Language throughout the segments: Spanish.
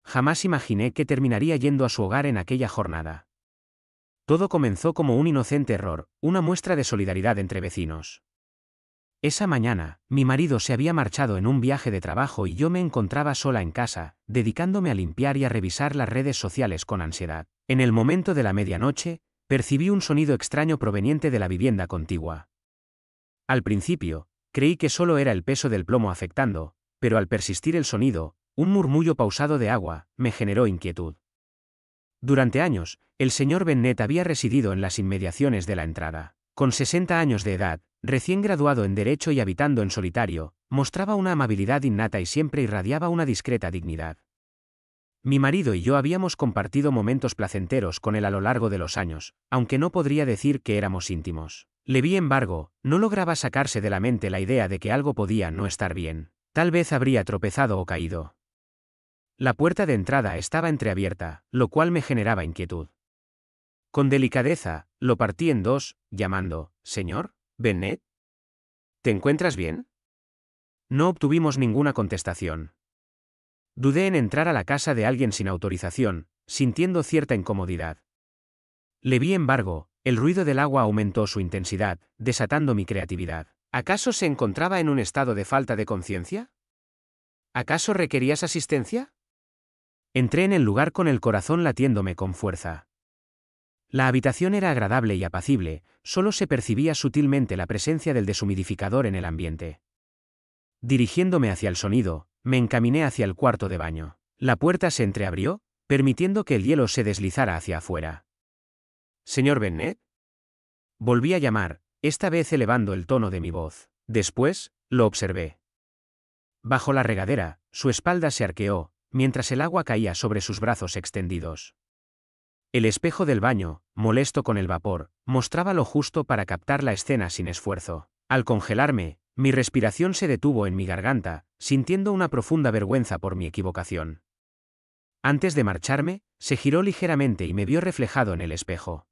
jamás imaginé que terminaría yendo a su hogar en aquella jornada. Todo comenzó como un inocente error, una muestra de solidaridad entre vecinos. Esa mañana, mi marido se había marchado en un viaje de trabajo y yo me encontraba sola en casa, dedicándome a limpiar y a revisar las redes sociales con ansiedad. En el momento de la medianoche, percibí un sonido extraño proveniente de la vivienda contigua. Al principio, creí que solo era el peso del plomo afectando, pero al persistir el sonido, un murmullo pausado de agua, me generó inquietud. Durante años, el señor Bennet había residido en las inmediaciones de la entrada. Con 60 años de edad, recién graduado en Derecho y habitando en solitario, mostraba una amabilidad innata y siempre irradiaba una discreta dignidad. Mi marido y yo habíamos compartido momentos placenteros con él a lo largo de los años, aunque no podría decir que éramos íntimos. Levi, embargo, no lograba sacarse de la mente la idea de que algo podía no estar bien. Tal vez habría tropezado o caído. La puerta de entrada estaba entreabierta, lo cual me generaba inquietud. Con delicadeza, lo partí en dos, llamando, «¿Señor Bennet? ¿Te encuentras bien?» No obtuvimos ninguna contestación. Dudé en entrar a la casa de alguien sin autorización, sintiendo cierta incomodidad. Levi, embargo, el ruido del agua aumentó su intensidad, desatando mi creatividad. ¿Acaso se encontraba en un estado de falta de conciencia? ¿Acaso requerías asistencia? Entré en el lugar con el corazón latiéndome con fuerza. La habitación era agradable y apacible, solo se percibía sutilmente la presencia del deshumidificador en el ambiente. Dirigiéndome hacia el sonido, me encaminé hacia el cuarto de baño. La puerta se entreabrió, permitiendo que el hielo se deslizara hacia afuera. «¿Señor Bennet?» Volví a llamar, esta vez elevando el tono de mi voz. Después, lo observé. Bajo la regadera, su espalda se arqueó, mientras el agua caía sobre sus brazos extendidos. El espejo del baño, molesto con el vapor, mostraba lo justo para captar la escena sin esfuerzo. Al congelarme, mi respiración se detuvo en mi garganta, sintiendo una profunda vergüenza por mi equivocación. Antes de marcharme, se giró ligeramente y me vio reflejado en el espejo.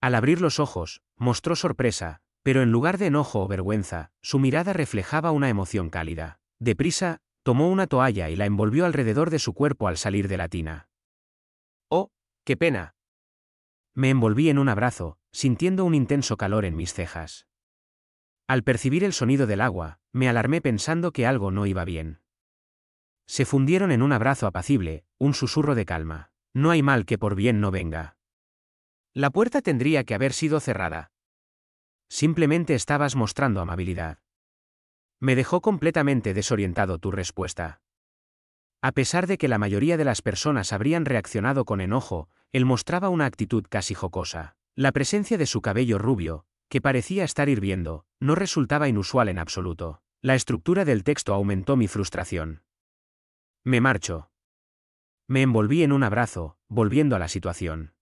Al abrir los ojos, mostró sorpresa, pero en lugar de enojo o vergüenza, su mirada reflejaba una emoción cálida. Deprisa, tomó una toalla y la envolvió alrededor de su cuerpo al salir de la tina. «¡Oh, qué pena!» Me envolví en un abrazo, sintiendo un intenso calor en mis cejas. Al percibir el sonido del agua, me alarmé pensando que algo no iba bien. Se fundieron en un abrazo apacible, un susurro de calma. «No hay mal que por bien no venga. La puerta tendría que haber sido cerrada. Simplemente estabas mostrando amabilidad». Me dejó completamente desorientado tu respuesta. A pesar de que la mayoría de las personas habrían reaccionado con enojo, él mostraba una actitud casi jocosa. La presencia de su cabello rubio, que parecía estar hirviendo, no resultaba inusual en absoluto. La estructura del texto aumentó mi frustración. «Me marcho». Me envolví en un abrazo, volviendo a la situación.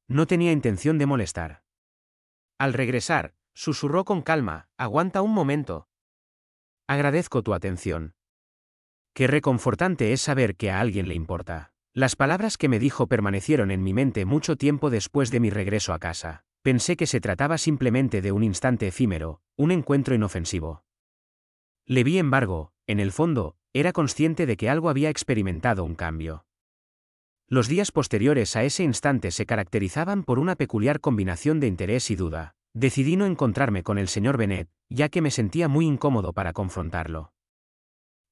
No tenía intención de molestar. Al regresar, susurró con calma, «Aguanta un momento. Agradezco tu atención. Qué reconfortante es saber que a alguien le importa». Las palabras que me dijo permanecieron en mi mente mucho tiempo después de mi regreso a casa. Pensé que se trataba simplemente de un instante efímero, un encuentro inofensivo. Levi, embargo, en el fondo, era consciente de que algo había experimentado un cambio. Los días posteriores a ese instante se caracterizaban por una peculiar combinación de interés y duda. Decidí no encontrarme con el señor Bennet, ya que me sentía muy incómodo para confrontarlo.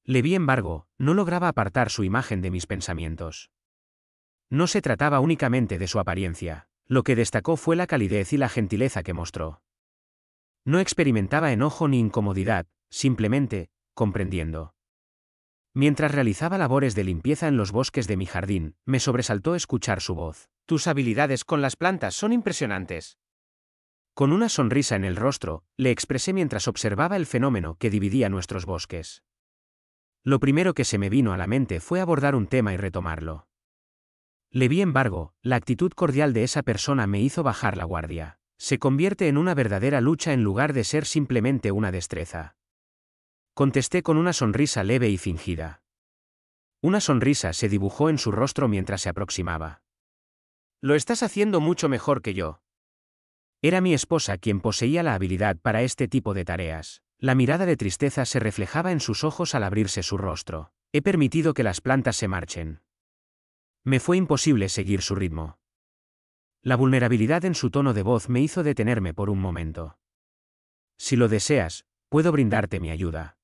Levi, embargo, no lograba apartar su imagen de mis pensamientos. No se trataba únicamente de su apariencia, lo que destacó fue la calidez y la gentileza que mostró. No experimentaba enojo ni incomodidad, simplemente, comprendiendo. Mientras realizaba labores de limpieza en los bosques de mi jardín, me sobresaltó escuchar su voz. «Tus habilidades con las plantas son impresionantes». Con una sonrisa en el rostro, le expresé mientras observaba el fenómeno que dividía nuestros bosques. Lo primero que se me vino a la mente fue abordar un tema y retomarlo. Levi, embargo, la actitud cordial de esa persona me hizo bajar la guardia. Se convierte en una verdadera lucha en lugar de ser simplemente una destreza. Contesté con una sonrisa leve y fingida. Una sonrisa se dibujó en su rostro mientras se aproximaba. «Lo estás haciendo mucho mejor que yo». Era mi esposa quien poseía la habilidad para este tipo de tareas. La mirada de tristeza se reflejaba en sus ojos al abrirse su rostro. He permitido que las plantas se marchen. Me fue imposible seguir su ritmo. La vulnerabilidad en su tono de voz me hizo detenerme por un momento. Si lo deseas, puedo brindarte mi ayuda.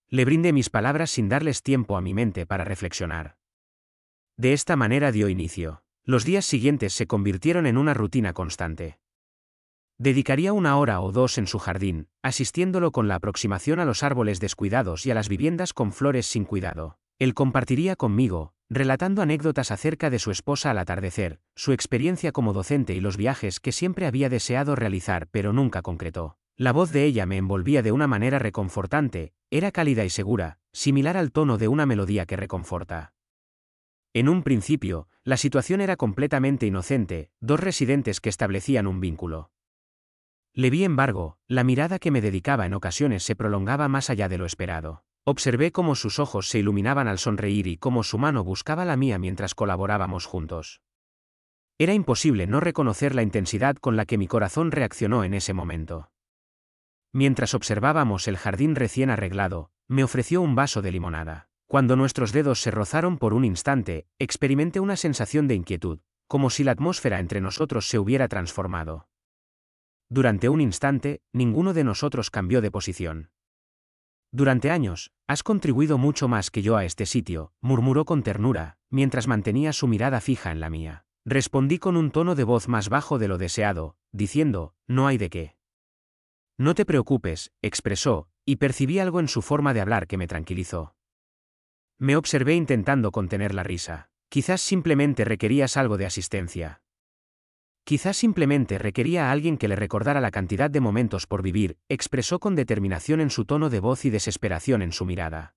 Le brindé mis palabras sin darles tiempo a mi mente para reflexionar. De esta manera dio inicio. Los días siguientes se convirtieron en una rutina constante. Dedicaría 1 hora o 2 en su jardín, asistiéndolo con la aproximación a los árboles descuidados y a las viviendas con flores sin cuidado. Él compartiría conmigo, relatando anécdotas acerca de su esposa al atardecer, su experiencia como docente y los viajes que siempre había deseado realizar pero nunca concretó. La voz de ella me envolvía de una manera reconfortante, era cálida y segura, similar al tono de una melodía que reconforta. En un principio, la situación era completamente inocente, 2 residentes que establecían un vínculo. Le vi, embargo, la mirada que me dedicaba en ocasiones se prolongaba más allá de lo esperado. Observé cómo sus ojos se iluminaban al sonreír y cómo su mano buscaba la mía mientras colaborábamos juntos. Era imposible no reconocer la intensidad con la que mi corazón reaccionó en ese momento. Mientras observábamos el jardín recién arreglado, me ofreció un vaso de limonada. Cuando nuestros dedos se rozaron por un instante, experimenté una sensación de inquietud, como si la atmósfera entre nosotros se hubiera transformado. Durante un instante, ninguno de nosotros cambió de posición. Durante años, has contribuido mucho más que yo a este sitio, murmuró con ternura, mientras mantenía su mirada fija en la mía. Respondí con un tono de voz más bajo de lo deseado, diciendo, no hay de qué. No te preocupes, expresó, y percibí algo en su forma de hablar que me tranquilizó. Me observé intentando contener la risa. Quizás simplemente requerías algo de asistencia. Quizás simplemente requería a alguien que le recordara la cantidad de momentos por vivir, expresó con determinación en su tono de voz y desesperación en su mirada.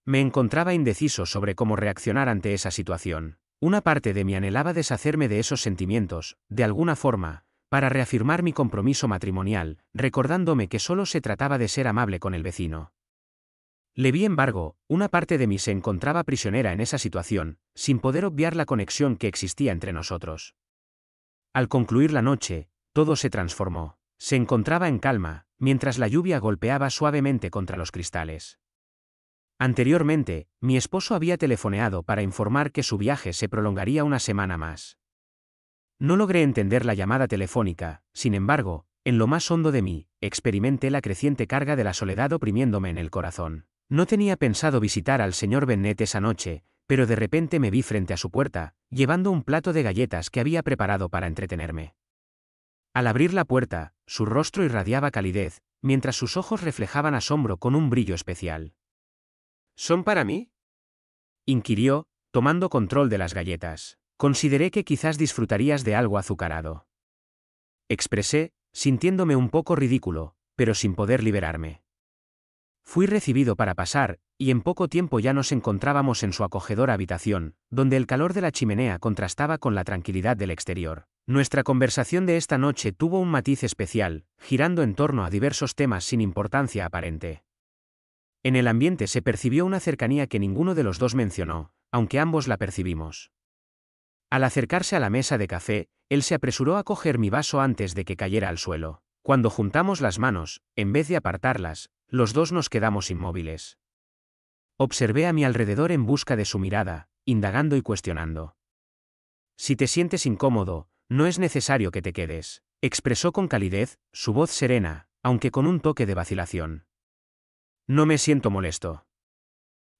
Me encontraba indeciso sobre cómo reaccionar ante esa situación. Una parte de mí anhelaba deshacerme de esos sentimientos, de alguna forma, para reafirmar mi compromiso matrimonial, recordándome que solo se trataba de ser amable con el vecino. Le vi, embargo, una parte de mí se encontraba prisionera en esa situación, sin poder obviar la conexión que existía entre nosotros. Al concluir la noche, todo se transformó. Se encontraba en calma, mientras la lluvia golpeaba suavemente contra los cristales. Anteriormente, mi esposo había telefoneado para informar que su viaje se prolongaría 1 semana más. No logré entender la llamada telefónica, sin embargo, en lo más hondo de mí, experimenté la creciente carga de la soledad oprimiéndome en el corazón. No tenía pensado visitar al señor Bennet esa noche, pero de repente me vi frente a su puerta, llevando un plato de galletas que había preparado para entretenerme. Al abrir la puerta, su rostro irradiaba calidez, mientras sus ojos reflejaban asombro con un brillo especial. ¿Son para mí?, inquirió, tomando control de las galletas. Consideré que quizás disfrutarías de algo azucarado. Expresé, sintiéndome un poco ridículo, pero sin poder liberarme. Fui recibido para pasar, y en poco tiempo ya nos encontrábamos en su acogedora habitación, donde el calor de la chimenea contrastaba con la tranquilidad del exterior. Nuestra conversación de esta noche tuvo un matiz especial, girando en torno a diversos temas sin importancia aparente. En el ambiente se percibió una cercanía que ninguno de los dos mencionó, aunque ambos la percibimos. Al acercarse a la mesa de café, él se apresuró a coger mi vaso antes de que cayera al suelo. Cuando juntamos las manos, en vez de apartarlas, los dos nos quedamos inmóviles. Observé a mi alrededor en busca de su mirada, indagando y cuestionando. Si te sientes incómodo, no es necesario que te quedes, expresó con calidez, su voz serena, aunque con un toque de vacilación. No me siento molesto.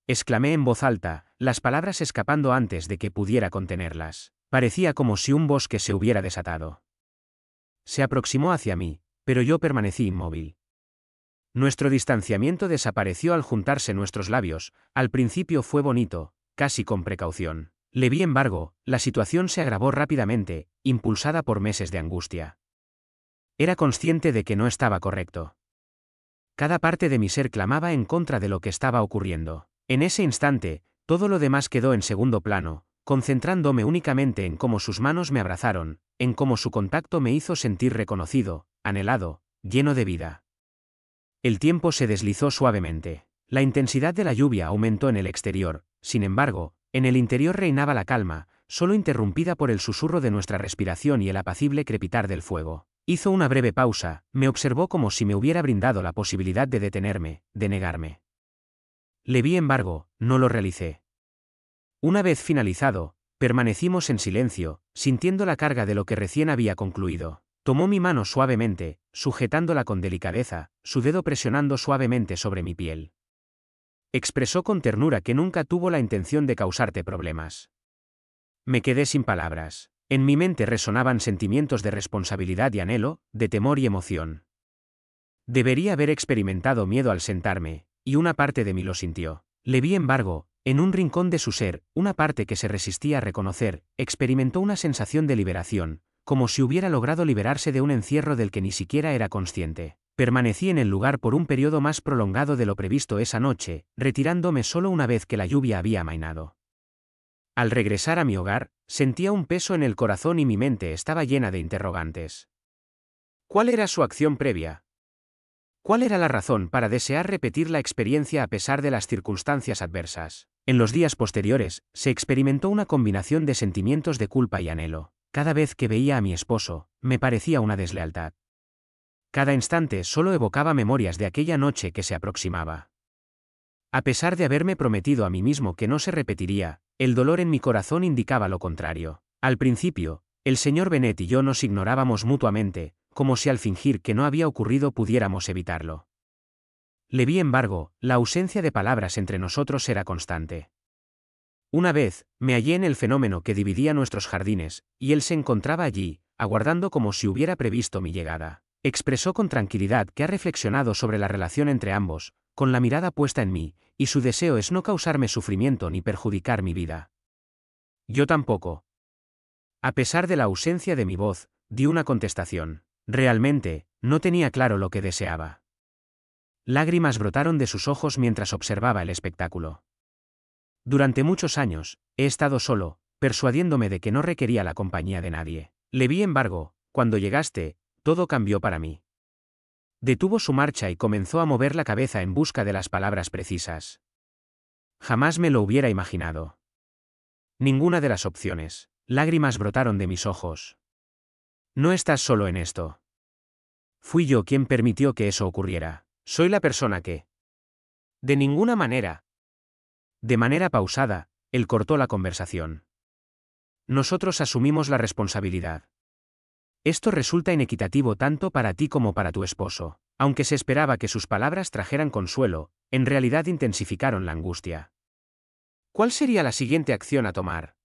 Exclamé en voz alta, las palabras escapando antes de que pudiera contenerlas. Parecía como si un bosque se hubiera desatado. Se aproximó hacia mí, pero yo permanecí inmóvil. Nuestro distanciamiento desapareció al juntarse nuestros labios. Al principio fue bonito, casi con precaución. Le vi, embargo, la situación se agravó rápidamente, impulsada por meses de angustia. Era consciente de que no estaba correcto. Cada parte de mi ser clamaba en contra de lo que estaba ocurriendo. En ese instante, todo lo demás quedó en segundo plano, concentrándome únicamente en cómo sus manos me abrazaron, en cómo su contacto me hizo sentir reconocido, anhelado, lleno de vida. El tiempo se deslizó suavemente. La intensidad de la lluvia aumentó en el exterior, sin embargo, en el interior reinaba la calma, solo interrumpida por el susurro de nuestra respiración y el apacible crepitar del fuego. Hizo una breve pausa, me observó como si me hubiera brindado la posibilidad de detenerme, de negarme. Le vi embargo, no lo realicé. Una vez finalizado, permanecimos en silencio, sintiendo la carga de lo que recién había concluido. Tomó mi mano suavemente, sujetándola con delicadeza, su dedo presionando suavemente sobre mi piel. Expresó con ternura que nunca tuvo la intención de causarte problemas. Me quedé sin palabras. En mi mente resonaban sentimientos de responsabilidad y anhelo, de temor y emoción. Debería haber experimentado miedo al sentarme, y una parte de mí lo sintió. Le vi embargo, en un rincón de su ser, una parte que se resistía a reconocer, experimentó una sensación de liberación, como si hubiera logrado liberarse de un encierro del que ni siquiera era consciente. Permanecí en el lugar por un periodo más prolongado de lo previsto esa noche, retirándome solo una vez que la lluvia había amainado. Al regresar a mi hogar, sentía un peso en el corazón y mi mente estaba llena de interrogantes. ¿Cuál era su acción previa? ¿Cuál era la razón para desear repetir la experiencia a pesar de las circunstancias adversas? En los días posteriores, se experimentó una combinación de sentimientos de culpa y anhelo. Cada vez que veía a mi esposo, me parecía una deslealtad. Cada instante solo evocaba memorias de aquella noche que se aproximaba. A pesar de haberme prometido a mí mismo que no se repetiría, el dolor en mi corazón indicaba lo contrario. Al principio, el señor Bennet y yo nos ignorábamos mutuamente, como si al fingir que no había ocurrido pudiéramos evitarlo. Le vi embargo, la ausencia de palabras entre nosotros era constante. Una vez, me hallé en el fenómeno que dividía nuestros jardines, y él se encontraba allí, aguardando como si hubiera previsto mi llegada. Expresó con tranquilidad que ha reflexionado sobre la relación entre ambos, con la mirada puesta en mí, y su deseo es no causarme sufrimiento ni perjudicar mi vida. Yo tampoco. A pesar de la ausencia de mi voz, di una contestación. Realmente, no tenía claro lo que deseaba. Lágrimas brotaron de sus ojos mientras observaba el espectáculo. Durante muchos años, he estado solo, persuadiéndome de que no requería la compañía de nadie. Le vi embargo, cuando llegaste, todo cambió para mí. Detuvo su marcha y comenzó a mover la cabeza en busca de las palabras precisas. Jamás me lo hubiera imaginado. Ninguna de las opciones. Lágrimas brotaron de mis ojos. No estás solo en esto. Fui yo quien permitió que eso ocurriera. Soy la persona que... De ninguna manera. De manera pausada, él cortó la conversación. Nosotros asumimos la responsabilidad. Esto resulta inequitativo tanto para ti como para tu esposo. Aunque se esperaba que sus palabras trajeran consuelo, en realidad intensificaron la angustia. ¿Cuál sería la siguiente acción a tomar?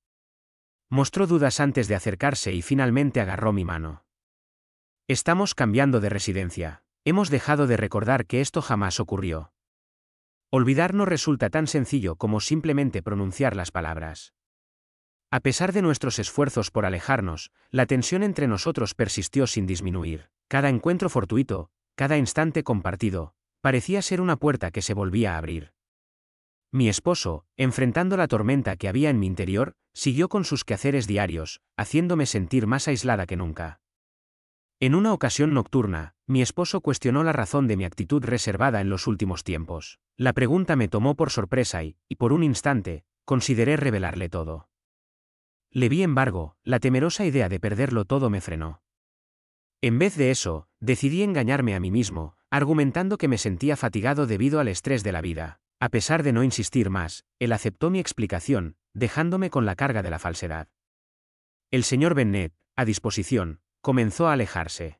Mostró dudas antes de acercarse y finalmente agarró mi mano. Estamos cambiando de residencia. Hemos dejado de recordar que esto jamás ocurrió. Olvidar no resulta tan sencillo como simplemente pronunciar las palabras. A pesar de nuestros esfuerzos por alejarnos, la tensión entre nosotros persistió sin disminuir. Cada encuentro fortuito, cada instante compartido, parecía ser una puerta que se volvía a abrir. Mi esposo, enfrentando la tormenta que había en mi interior, siguió con sus quehaceres diarios, haciéndome sentir más aislada que nunca. En una ocasión nocturna, mi esposo cuestionó la razón de mi actitud reservada en los últimos tiempos. La pregunta me tomó por sorpresa y, por un instante, consideré revelarle todo. Le vi embargo, la temerosa idea de perderlo todo me frenó. En vez de eso, decidí engañarme a mí mismo, argumentando que me sentía fatigado debido al estrés de la vida. A pesar de no insistir más, él aceptó mi explicación, dejándome con la carga de la falsedad. El señor Bennet, a disposición, comenzó a alejarse.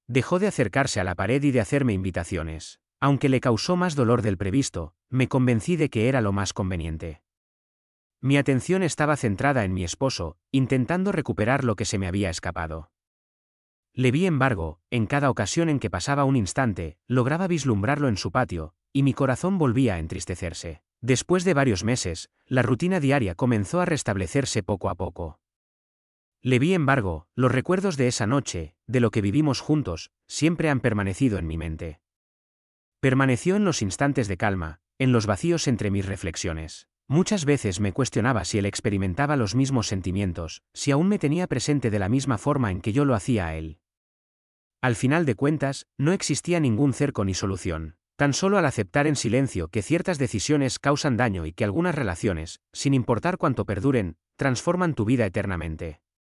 Dejó de acercarse a la pared y de hacerme invitaciones. Aunque le causó más dolor del previsto, me convencí de que era lo más conveniente. Mi atención estaba centrada en mi esposo, intentando recuperar lo que se me había escapado. Le vi embargo, en cada ocasión en que pasaba un instante, lograba vislumbrarlo en su patio, y mi corazón volvía a entristecerse. Después de varios meses, la rutina diaria comenzó a restablecerse poco a poco. Le vi embargo, los recuerdos de esa noche, de lo que vivimos juntos, siempre han permanecido en mi mente. Permaneció en los instantes de calma, en los vacíos entre mis reflexiones. Muchas veces me cuestionaba si él experimentaba los mismos sentimientos, si aún me tenía presente de la misma forma en que yo lo hacía a él. Al final de cuentas, no existía ningún cerco ni solución. Tan solo al aceptar en silencio que ciertas decisiones causan daño y que algunas relaciones, sin importar cuánto perduren, transforman tu vida eternamente.